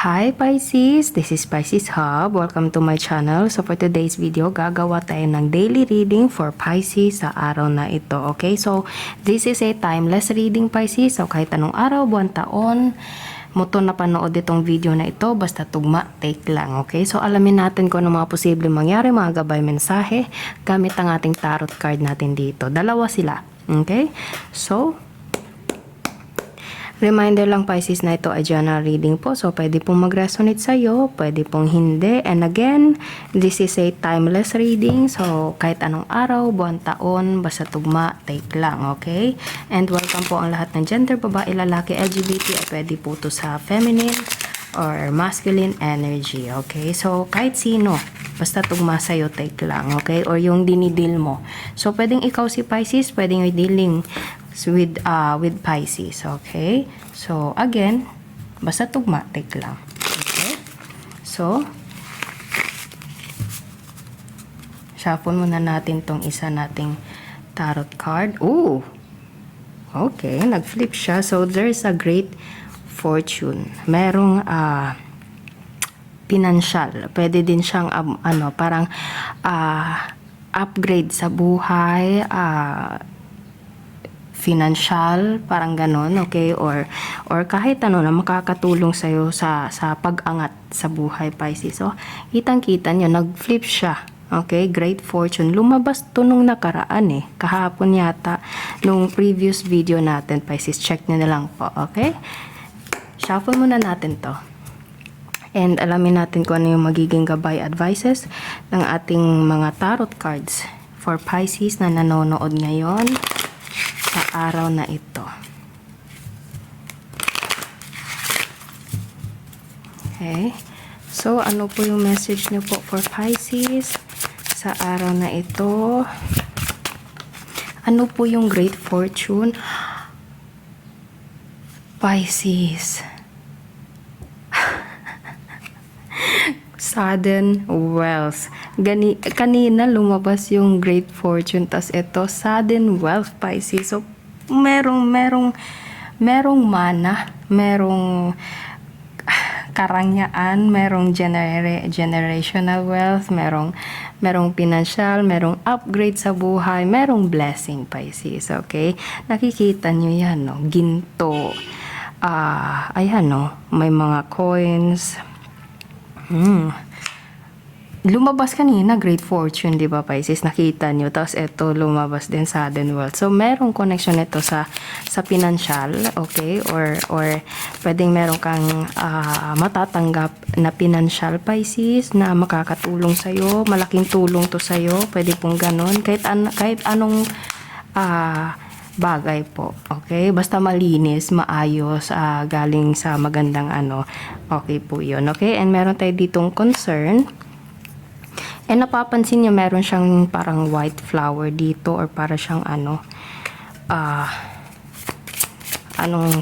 Hi Pisces! This is Pisces Hub. Welcome to my channel. So for today's video, gagawa tayo ng daily reading for Pisces sa araw na ito. Okay? So this is a timeless reading, Pisces. So kahit anong araw, buwan, taon, mo to napanood itong video na ito, basta tugma, take lang. Okay? So alamin natin kung ano mga posibleng mangyari, mga gabay mensahe, gamit ang ating tarot card natin dito. Dalawa sila. Okay? So, reminder lang Pisces na ito ay general reading po. So, pwede pong mag-resonate sa'yo, pwede pong hindi. And again, this is a timeless reading. So, kahit anong araw, buwan, taon, basta tugma, take lang. Okay? And welcome po ang lahat ng gender, babae, lalaki, LGBT, at pwede po ito sa feminine or masculine energy. Okay? So, kahit sino, basta tugma sa'yo, take lang. Okay? Or yung dinidil mo. So, pwedeng ikaw si Pisces, pwedeng yung dealing with Pisces. Okay? So, again, basta tugma, take lang. Okay? So, shuffle muna natin tong isa nating tarot card. Ooh! Okay, nag-flip siya. So, there's a great fortune. Merong financial. Pwede din siyang parang upgrade sa buhay, financial, parang ganon, okay? Or kahit ano na makakatulong sa'yo sa pag-angat sa buhay, Pisces. So, kitang-kita nyo, nag-flip siya. Okay? Great fortune. Lumabas to nung nakaraan kahapon yata, nung previous video natin, Pisces. Check nyo na lang po, okay? Shuffle muna natin to. And alamin natin kung ano yung magiging gabay advices ng ating mga tarot cards for Pisces na nanonood ngayon sa araw na ito. Okay. So, ano po yung message niyo po for Pisces sa araw na ito? Ano po yung great fortune? Pisces. Sudden wealth. Kanina lumabas yung great fortune, tas ito sudden wealth, Pisces. So merong mana, merong karangyaan, merong generational wealth, merong financial, merong upgrade sa buhay, merong blessing, Pisces. Okay? Nakikita nyo yan, no? Ginto. Ayan, no? May mga coins. Lumabas kanina great fortune, di ba, Pisces? Nakita nyo. Tapos ito lumabas din sudden wealth. So merong connection ito sa financial, okay? Or pwedeng meron kang matatanggap na financial, Pisces, na makakatulong sa'yo. Malaking tulong to sa'yo. Pwede pong ganon. Kahit anong bagay po. Okay? Basta malinis, maayos, galing sa magandang okay po yun. Okay? And meron tayo ditong concern. And napapansin niyo meron siyang parang white flower dito or para siyang anong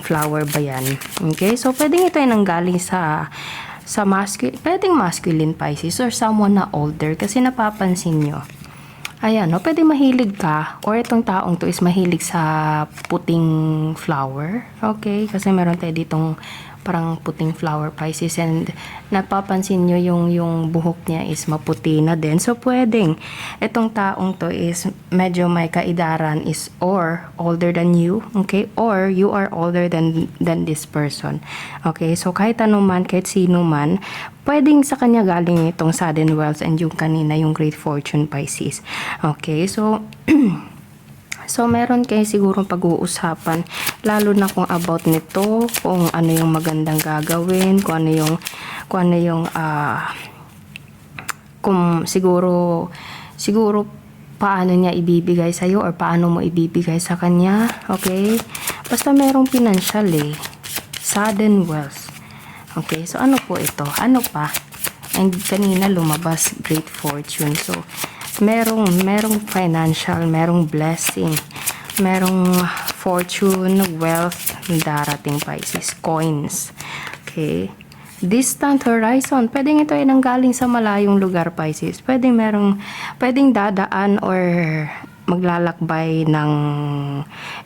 flower ba yan? Okay? So, pwedeng ito ay nanggaling sa pwedeng masculine, Pisces, or someone na older. Kasi napapansin niyo, ayan, no? Pwede mahilig ka, or itong taong to is mahilig sa puting flower. Okay? Kasi meron tayo ditong parang puting flower, Pisces, and napapansin nyo yung buhok niya is maputi na din. So, pwedeng itong taong to is medyo may kaidaran is or older than you, okay? Or you are older than this person. Okay? So, kahit ano man, kahit sino man, pwedeng sa kanya galing itong sudden wealth and yung kanina, yung great fortune, Pisces. Okay? So, so, meron kayo sigurong pag-uusapan, lalo na kung about nito, kung ano yung magandang gagawin, kung siguro paano niya ibibigay sa'yo or paano mo ibibigay sa kanya, okay? Basta merong financial sudden wealth. Okay, so ano po ito? Ano pa? And kanina lumabas great fortune. So, merong financial, merong blessing, merong fortune, wealth, darating, Pisces, coins. Okay. Distant horizon. Pwedeng ito ay nanggaling sa malayong lugar, Pisces. Pwedeng dadaan or maglalakbay ng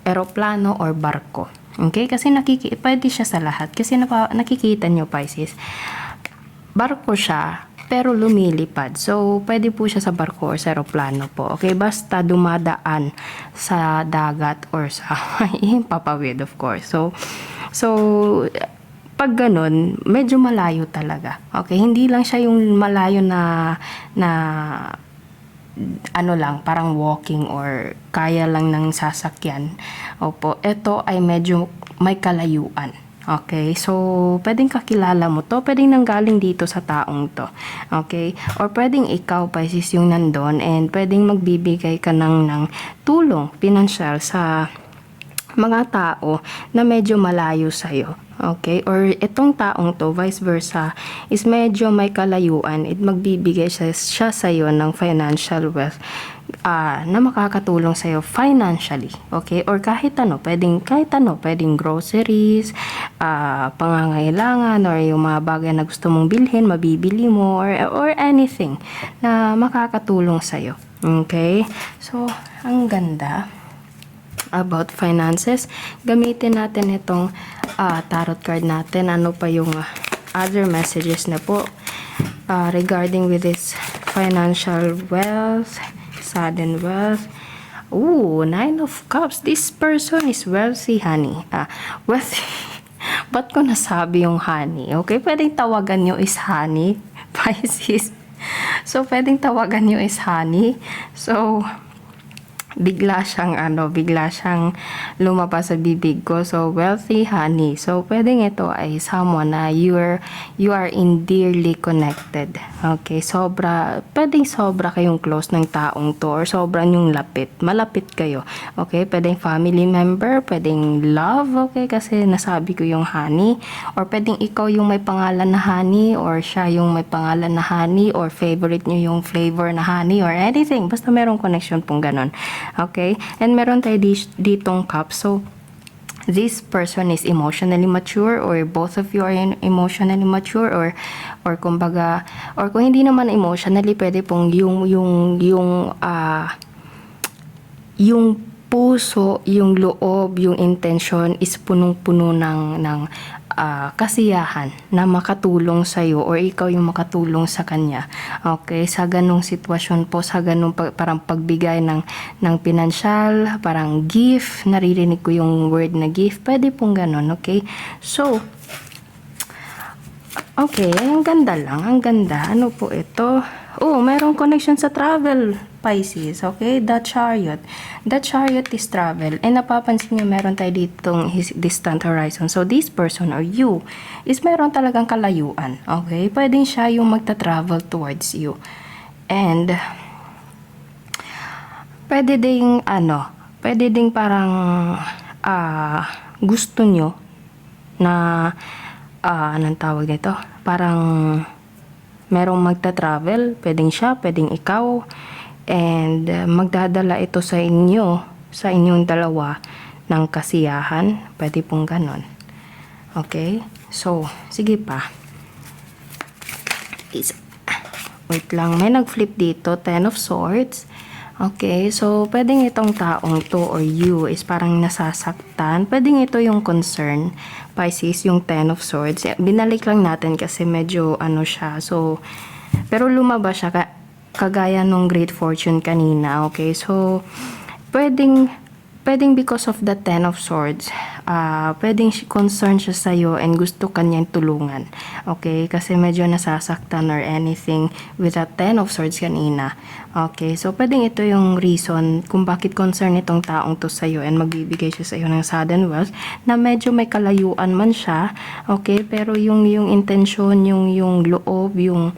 eroplano or barko. Okay? Kasi pwede siya sa lahat. Kasi nakikita nyo, Pisces, barko siya, pero lumilipad. So, pwede po siya sa barko or sa aeroplano po. Okay? Basta dumadaan sa dagat or sa papawid, of course. So, pag ganun, medyo malayo talaga. Okay? Hindi lang siya yung malayo na ano lang, parang walking or kaya lang ng sasakyan. Opo, ito ay medyo may kalayuan. Okay, so pwedeng kakilala mo to, pwedeng nanggaling dito sa taong to. Okay, or pwedeng ikaw, Pisces, yung nandun and pwedeng magbibigay ka ng tulong pinansyal sa mga tao na medyo malayo sa'yo. Okay? Or itong taong to, vice versa, is medyo may kalayuan at magbibigay siya sa'yo ng financial wealth na makakatulong sa'yo financially. Okay? Or kahit ano, pwedeng groceries, pangangailangan, or yung mga bagay na gusto mong bilhin, mabibili mo, or anything na makakatulong sa'yo. Okay? So, ang ganda about finances. Gamitin natin itong tarot card natin. Ano pa yung other messages na po regarding with this financial wealth, sudden wealth. Ooh, 9 of Cups. This person is wealthy, honey. Wealthy. Ba't ko nasabi yung honey? Okay, pwedeng tawagan nyo is honey, Pisces. So, pwedeng tawagan nyo is honey. So, bigla siyang lumabas sa bibig ko. So, wealthy honey. So, pwedeng ito ay someone na you are indearly connected. Okay, pwedeng sobra kayong close ng taong to or sobrang yung malapit kayo. Okay, pwedeng family member, pwedeng love, okay, kasi nasabi ko yung honey, or pwedeng ikaw yung may pangalan na honey, or siya yung may pangalan na honey, or favorite nyo yung flavor na honey, or anything. Basta merong connection pong ganon. Okay? And meron tayo ditong cup. So, this person is emotionally mature or both of you are emotionally mature or kumbaga, or kung hindi naman emotionally, pwede pong yung puso, yung loob, yung intention is punong-puno ng kasiyahan na makatulong sa iyo or ikaw yung makatulong sa kanya. Okay, sa ganung sitwasyon po, sa ganung parang pagbigay ng pinansyal, parang gift, naririnig ko yung word na gift, pwede pong ganun. Okay, so okay, ang ganda lang, ang ganda. Ano po ito? Oh, merong connection sa travel, Pisces. Okay, the Chariot. The Chariot is travel. And napapansin nyo, meron tayo ditong distant horizon. So, this person or you is meron talagang kalayuan. Okay, pwedeng siya yung magta-travel towards you. And pwede ding parang gusto nyo na anong tawag nito? Parang merong magta-travel, pwedeng siya, pwedeng ikaw, and magdadala ito sa inyong dalawa ng kasiyahan, pwede pong ganon. Okay? So, sige pa. Wait lang, may nag-flip dito, 10 of Swords. Okay, so pwedeng itong taong to or you is parang nasasaktan. Pwedeng ito yung concern, Pisces, yung 10 of Swords. Binalik lang natin kasi medyo siya. So, pero lumabas siya kagaya nung Great Fortune kanina. Okay, so pwedeng because of the 10 of Swords, pwedeng concerned siya sa'yo and gusto kanyang tulungan. Okay? Kasi medyo nasasaktan or anything with the 10 of Swords kanina. Okay? So, pwedeng ito yung reason kung bakit concerned itong taong to sa'yo and magbibigay siya sa'yo ng sudden wealth na medyo may kalayuan man siya. Okay? Pero yung intention, yung loob, yung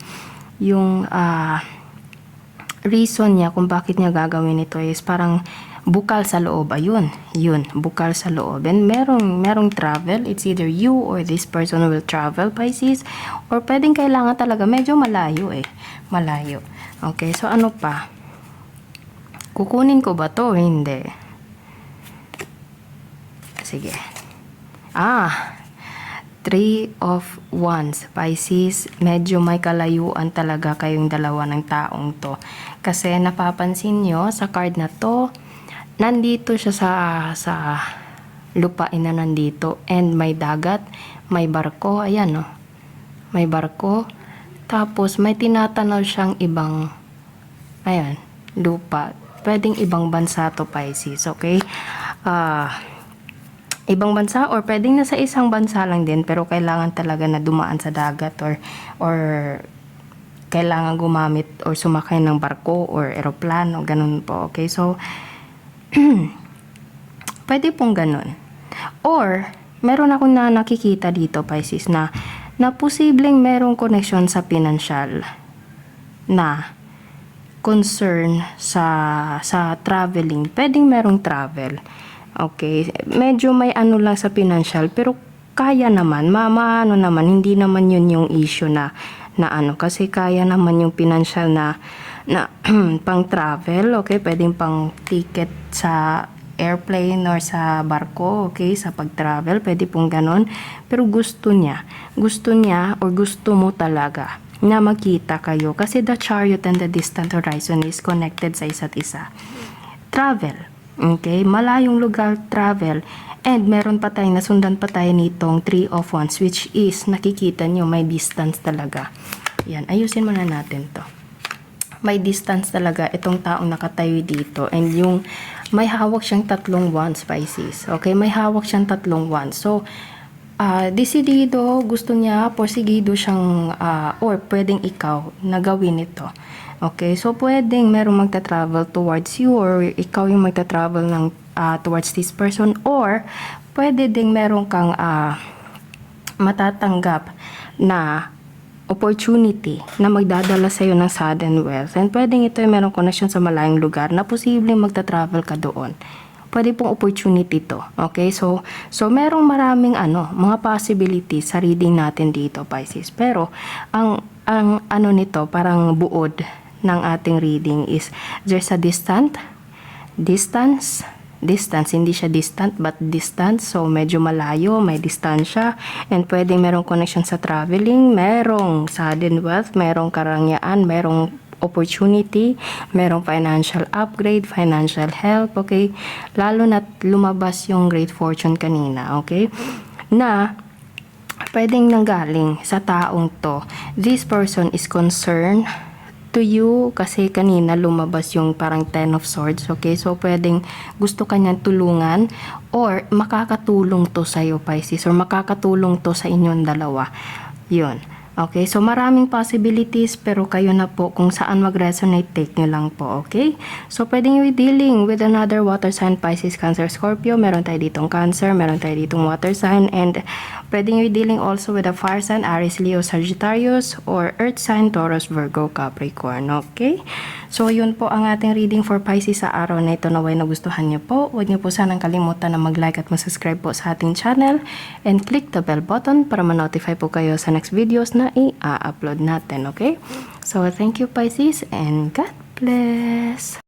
reason niya kung bakit niya gagawin ito is parang bukal sa loob. Yun, bukal sa loob. And merong travel. It's either you or this person will travel, Pisces. Or pwedeng kailangan talaga, medyo malayo Malayo. Okay, so ano pa? Kukunin ko ba to? Hindi. Sige. 3 of Wands, Pisces, medyo may kalayuan talaga kayong dalawa ng taong to. Kasi napapansin nyo sa card na to, nandito siya sa lupain na nandito. And may dagat, may barko, ayan oh. May barko. Tapos may tinatanaw siyang ibang, ayan, lupa. Pwedeng ibang bansa to, Pisces, okay? Ibang bansa or pwedeng nasa isang bansa lang din pero kailangan talaga na dumaan sa dagat or kailangan gumamit or sumakay ng barko or eroplano, ganun po, okay? So, pwede pong ganun. Or, meron akong nakikita dito, Pisces, na posibleng merong connection sa financial na concern sa traveling. Pwedeng merong travel. Okay, medyo may ano lang sa financial pero kaya naman, ano naman, hindi naman yun yung issue na ano kasi kaya naman yung financial na pang travel, okay, pwedeng pang ticket sa airplane or sa barko, okay, sa pag-travel, pwede pong ganon. Pero gusto niya or gusto mo talaga na magkita kayo kasi the chariot and the distant horizon is connected sa isa't isa. Travel. Okay, malayong lugar travel. And meron pa tayo, nasundan pa tayo nitong 3 of Wands which is, nakikita nyo, may distance talaga. Yan, ayusin muna natin to. May distance talaga itong taong nakatayo dito. And yung, may hawak siyang 3 wands, Pisces. Okay, may hawak siyang 3 wands. So, desidido, gusto niya, porsigido siyang, or pwedeng ikaw na gawin ito. Okay, so pwedeng merong magta-travel towards you or ikaw yung magta-travel ng towards this person or pwede ding merong kang matatanggap na opportunity na magdadala sa'yo ng sudden wealth. And pwedeng ito yung merong connection sa malayong lugar na posibleng magta-travel ka doon. Pwede pong opportunity to. Okay, so merong maraming mga possibilities sa reading natin dito, Pisces. Pero ang ano nito, parang buod ng ating reading is there's a distance, hindi siya distant but distance, so medyo malayo, may distansya, and pwedeng merong connection sa traveling, merong sudden wealth, merong karangyaan, merong opportunity, merong financial upgrade, financial help, okay? Lalo na lumabas yung great fortune kanina, okay? Na pwedeng nanggaling sa taong to. This person is concerned to you kasi kanina lumabas yung parang 10 of swords, okay? So, pwedeng gusto kanyang tulungan or makakatulong to sa'yo, Pisces, or makakatulong to sa inyong dalawa. Yun. Okay, so maraming possibilities pero kayo na po kung saan mag-resonate, take nyo lang po, okay? So, pwedeng you dealing with another water sign, Pisces, Cancer, Scorpio. Meron tayo ditong Cancer, meron tayo ditong water sign, and pwedeng you dealing also with a fire sign, Aries, Leo, Sagittarius, or earth sign, Taurus, Virgo, Capricorn, okay? So, yun po ang ating reading for Pisces sa araw na ito. Naway nagustuhan nyo po. Huwag nyo po sanang kalimutan na mag-like at mag-subscribe po sa ating channel and click the bell button para ma-notify po kayo sa next videos na i-upload natin, okay? So, thank you, Pisces, and God bless!